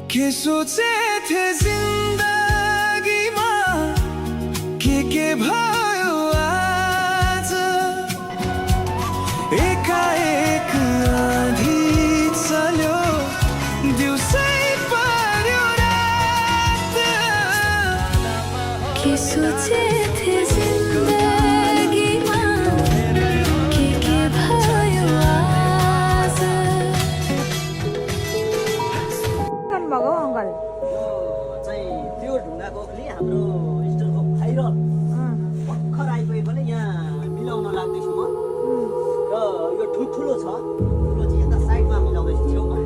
के सोचे थे जिंदगीमा के भयो आज एकाएक आँधी चल्यो दिउँसै पर्यो रात के सोचे थे जिंदगीमा के भयो आज भएको अङ्कल चाहिँ त्यो ढुङ्गाको ओखली हाम्रो स्टोरको भाइरल भर्खर आइपुगेकोले यहाँ मिलाउन लाग्दैछु म र यो ठुल्ठुलो छ ठुलो चाहिँ यता साइडमा मिलाउँदैछु छेउमा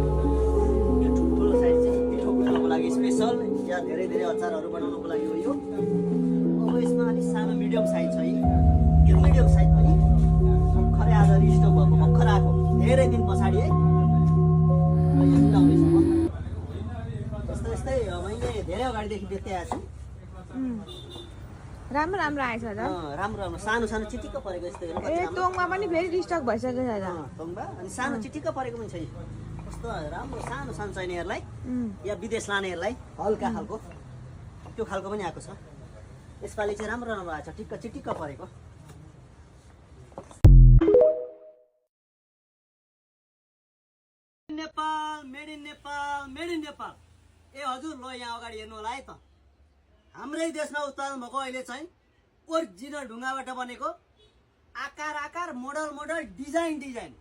यो ठुल्ठुलो साइड चाहिँ पिठो बनाउनको लागि स्पेसल या धेरै धेरै अचारहरू बनाउनको लागि हो यो अब यसमा अलिक सानो मिडियम साइज छ यो मिडियम साइज पनि भर्खरै आज रिस्टक भएको भर्खर आएको धेरै दिन पछाडि है यो मिलाउँदैछु म यस्तै मैले धेरै अगाडिदेखि बेच्दै आएको छु राम्रो राम्रो आएछ त राम्रो राम्रो सानो सानो चिटिक्क परेको यस्तो हेर्नु ए तोङमा पनि फेरि रिस्टक भइसकेको छ त तोङबा अनि सानो चिटिक्क परेको पनि छ यी कस्तो राम्रो सानो सानो चाहिनेहरूलाई या विदेश लानेहरूलाई हल्का खालको त्यो खालको पनि आएको छ यसपालि चाहिँ राम्रो राम्रो आएको छ टिक्क चिटिक्क परेको Nepal made in Nepal made in Nepal ए हजुर ल यहाँ अगाडि हेर्नु होला है त हाम्रै देशमा उत्पादन भएको अहिले चाहिँ ओरिजिनल ढुङ्गाबाट बनेको आकार आकार मोडल मोडल डिजाइन डिजाइन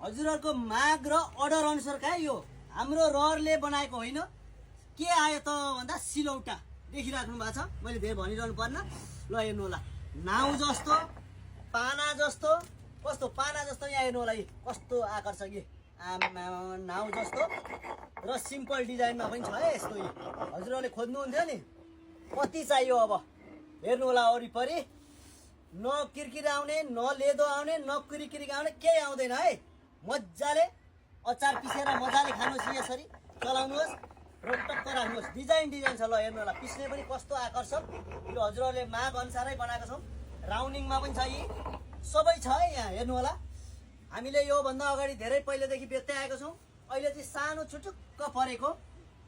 हजुरहरूको माग र अर्डर अनुसारका यो हाम्रो रहरले बनाएको होइन के आयो त भन्दा सिलौटा देखिराख्नु भएको छ मैले धेरै भनिरहनु पर्न ल हेर्नु होला नाउ जस्तो पाना जस्तो कस्तो पाना जस्तो यहाँ हेर्नु होला कस्तो आकार छ कि नाउ जस्तो र सिम्पल डिजाइनमा पनि छ है यस्तो हजुरहरूले खोज्नुहुन्थ्यो नि कति चाहियो अब हेर्नु होला वरिपरि न किरकिर आउने न लेदो आउने न किरिकिरी आउने केही आउँदैन है मजाले अचार पिसेर मजाले खानुहोस् यसरी चलाउनुहोस् र टक्क राख्नुहोस् डिजाइन डिजाइन छ ल हेर्नु होला पिस्ने पनि कस्तो आकर्षक यो हजुरहरूले माग अनुसारै बनाएको छौँ राउन्डिङमा पनि छ यी सबै छ है यहाँ हेर्नु होला हामीले योभन्दा अगाडि धेरै पहिलेदेखि बेच्दै आएको छौँ अहिले चाहिँ सानो छुटुक्क परेको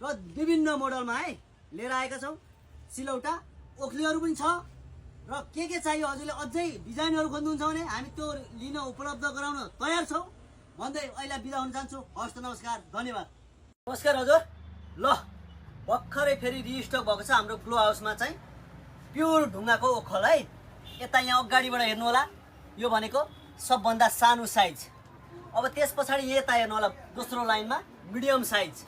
र विभिन्न मोडलमा है लिएर आएका छौँ सिलौटा ओखलीहरू पनि छ र के चाहियो हजुरले अझै डिजाइनहरू खोज्नुहुन्छ भने हामी त्यो लिन उपलब्ध गराउन तयार छौँ भन्दै अहिले बिदा हुन चाहन्छु हवस् त नमस्कार धन्यवाद नमस्कार हजुर ल भर्खरै फेरि रिस्टक भएको छ हाम्रो ग्लो हाउसमा चाहिँ प्योर ढुङ्गाको ओखल है यता यहाँ अगाडिबाट हेर्नु होला यो भनेको सबभन्दा सानो साइज अब त्यस पछाडि यता हेर्नु होला दोस्रो लाइनमा मिडियम साइज